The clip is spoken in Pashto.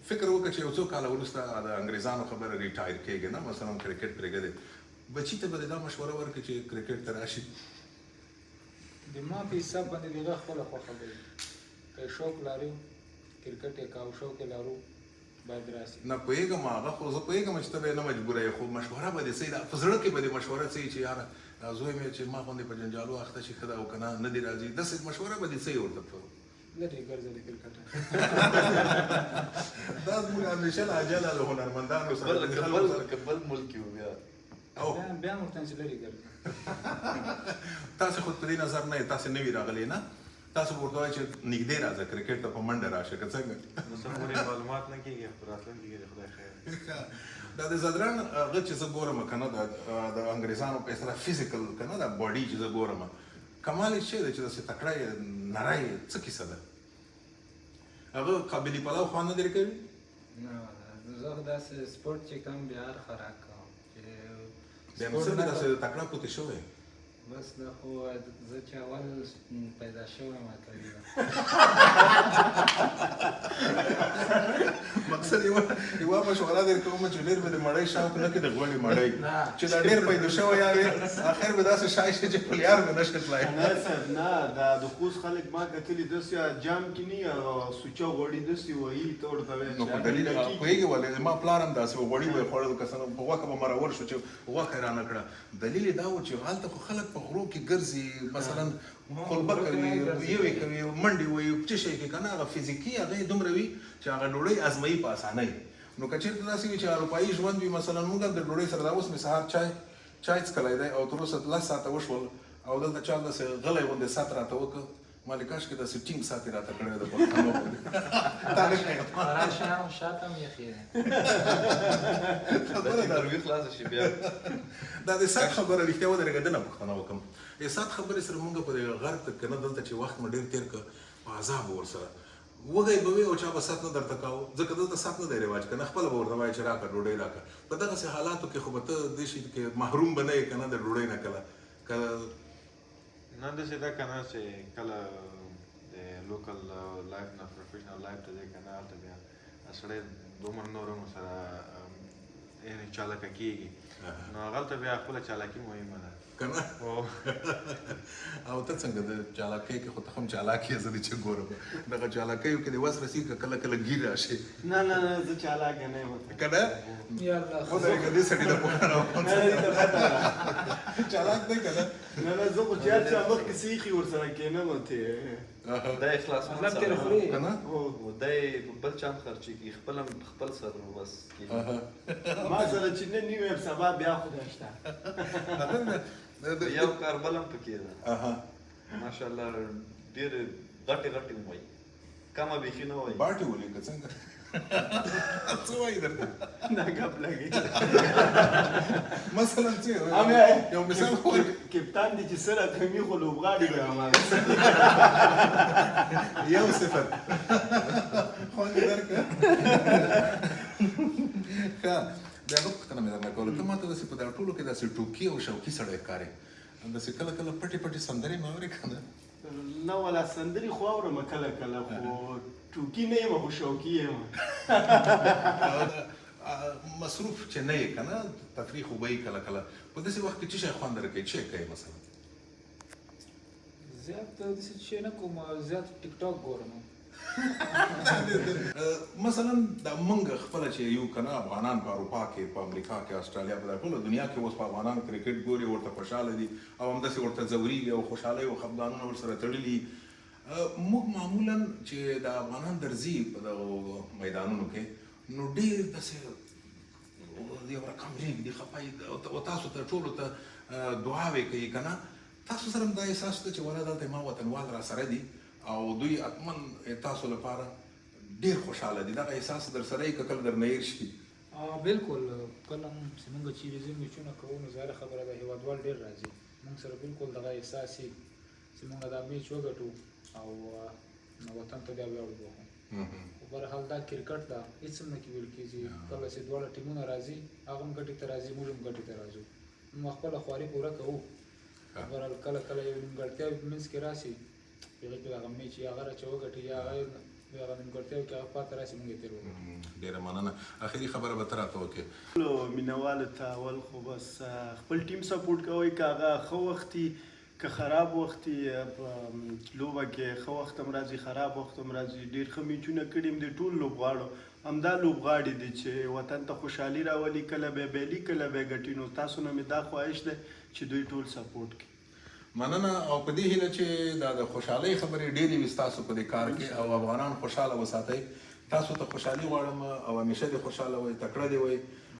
فکر وکړه چې یو څو کاله وروسته د انګریزانو خبره ریټایر کېږي نه مثلا کرکټ پرېږدي بچي ته به دا مشوره ورکړي چې کرکټ ته راشي د ما په حساب باندې د هغه خپله خوښه به وي که شوق لري کرکټ یې که او شوق یې لرو باید راسي نه پوهېږم هغه خو زه پوهېږم چې ته به یې نه مجبوره یې خو مشوره به دې څه په زړه کې به دې مشوره څه چې یاره زوی مې چې ما باندې په جنجالو اخته شي ښه ده او که نه نه دې راځي داسې مشوره به دې څه ورته لرې ګرځه د کرکټ دا زموږ همیشه لاجله د هنرمندانو سره بل ملک یو بیا بیا ورته چې لرې ګرځه تاسو خو په دې نظر نه تاسو نوي راغلي نه تاسو ورته وایئ چې نږدې راځه کرکټ ته په منډه راشه که څنګه نو څه پورې معلومات نه کېږي خو راتلونکي کې د خدای خیر دا د زدران هغه چې زه ګورم که نه د انګریزانو په اصطلاح فزیکل که نه دا باډي چې زه ګورم کمال یې څه دی چې داسې تکړه یې نری یې څه کیسه ده هغه قابلي پلو خوند نه درې کوي نه زه خو داسې سپورټ چې کوم بیا هر خوراک کوم بیا نو څنګه داسې تکړه پوتې شوی بس دا خو زه چې اول پیدا شوی یم تقریبا مقصد یوه مشوره در کوم چې ډېر به د مړۍ شوق نه کړي د غوړې مړۍ چې دا ډېر پیدا شوی یا اخر به داسې شای شي چې پلیار به نه شي تلای نه صاحب نه دا د خوست خلک ما کتلي داسې جام کې نه سوچه غوړي داسې وایي ته ورته وایې نو په دلیل پوهېږي ولې ما پلار هم داسې و غوړي به یې خوړل که څه نه په غوښه به مرور شو چې غوښه یې رانه کړه دلیل یې دا و چې هلته خو خلک په غرو کې ګرځي مثلا قلبه کوي یوې کوي منډې وایي څه شی کې که نه هغه فزیکي هغه یې دومره وي چې هغه ډوډۍ ازمایي په اسانۍ نو که چېرته داسې وي چې اروپایي ژوند وي مثلا موږ هم د ډوډۍ سره دا اوس مې سهار چای څښلی دی او تر اوسه 10 ساعته وشول او دلته چا داسې غلی غوندې سات راته وکړه ما لیکاش کې داسې ټینګ سات یې راته کړی د پښتنو تا نه ښیم شاته هم یخي دی دا چې ناروغي خلاصه شي بیا دا د سات خبره رښتیا ودرېږه د نه پوښتنه وکړم د سات خبرې سره موږ په دې غرب ته که نه دلته چې وخت مو ډېر تېر کړ په عذاب ورسره وږی به وي او چا به سات نه درته کاوه ځکه دلته سات نه دی رواج که نه خپله به ورته وایي چې راکړه ډوډۍ راکړه په دغسې حالاتو کې خو به ته دې شي کې محروم به نه یې که نه د ډوډۍ نه کله نه داسې ده که نه چې کله د لوکل لایف نه پروفیشنل لایف ته ځې که نه هلته بیا سړی دومره نور هم سره یعنې چالاکه کېږي نو هغلته بیا خپله چالاکي مهمه ده که نه او ته څنګه د چالاکۍ کې خو ته هم چالاک یې زه دې چې ګورم دغه چالاکیو کې د وس رسېږي که کله کله ګیر راشي نه نه نه زه چالاکه نه یم که نه یا الله ودرېږه دې سړي ته پوښتنه وکړم چالاک دی که نه نه نه زه خو چې هر چا مخکې څه ایښي ورسره کښېنم ته دا یې خلاص مطلب ترې خوري که نه دا یې په بل چاند خرچېږي خپل سر بس ما سره چې نن نه ویم سبا بیا خدای شته یو کار بل هم پکې ده ماشاءالله ډېرې غټې غټې وایي کمه بیخي نه وایي باټې ولیکه څنګه څه وایي درته نه ګپ لګي مثلا څه یو مثال خو کپتان دي چې سره کمی خو لوبغاړي به هماغه 1-0 خوند یې درکړه ښه د هغه پوښتنه مې درنه کوله ته ماته داسې په دغه ټولو کې داسې ټوکي او شوقي سړی ښکارې داسې کله کله پټې پټې سندرې مې اورې که نه نه ولا سندرې خو اورم کله کله خو ټوکي نه یم خو شوقي یم مصروف چې نه یې که نه تفریح خو به یې کله کله په داسې وخت کې څه شی خوند درکوي څه کوي مثلا زیات داسې شی نه کوم زیات ټیک ټاک ګورم مثلا د موږ خپله چې یو که نه افغانان په اروپا کې په امریکا کې استرالیا په ټوله دنیا کې اوس په افغانان کرکټ ګوري ورته خوشحاله دي او همداسې ورته ځورېږي او خوشحالۍ او خفګانونه ورسره تړلي موږ معمولا چې د افغانان درځي په دغو میدانونو کې نو ډېر داسې یو رقم رېږدي خفه او تاسو ته ټولو ته دعاوې کوي که نه تاسو سره هم دا احساس شته چې ولا دلته ما وطنوال را سره دي او دوی حتما تاسو لپاره ډېر خوشحاله دي دغه احساس در سره یې که کله درنه هېر شي بالکل کله هم چې موږ چیرې ځو میچونه کوو نو ظاهره خبره ده هېوادوال ډېر راځي موږ سره بالکل دغه احساس وي چې موږ دا میچ وګټو او وطن ته بیا ویاړ وبخو خو بهرحال دا کرکټ ده هېڅ هم نه کې ویل کېږي کله چې دواړه ټیمونه راځي هغه هم ګټې ته راځي موږ هم ګټې ته راځو موږ خپله خواري پوره کوو بهرحال کله کله یو نیمګړتیا په منځ کې راشي هغه کې هغه میچ یا هغه چې وګټي یا هغه دغه نیمګړتیاو کې هغه پاتې راشي موږ یې تېر وکړو. ډیره مننه. اخري خبره به ته راته وکړې. ټولو مینوالو ته اول خو بس خپل ټیم سپورټ کوئ، که هغه ښه وختي که خراب وختي په لوبه کې ښه وخت هم راځي خراب وخت هم راځي. ډېر ښه میچونه کړي هم دي ټول لوبغاړو، همدا لوبغاړي دي چې وطن ته خوشحالي راولي، کله به یې بایلي کله به یې ګټي. نو تاسو نه مې دا خواهش دی چې دوی ټول سپورټ کړي. مننه. او په دې هیله چې دا د خوشحالۍ خبرې ډېرې وي ستاسو په دې کار کې او افغانان خوشحاله وساتئ. تاسو ته خوشحالي غواړم او همیشه دې خوشحاله وئ، تکړه دې وئ.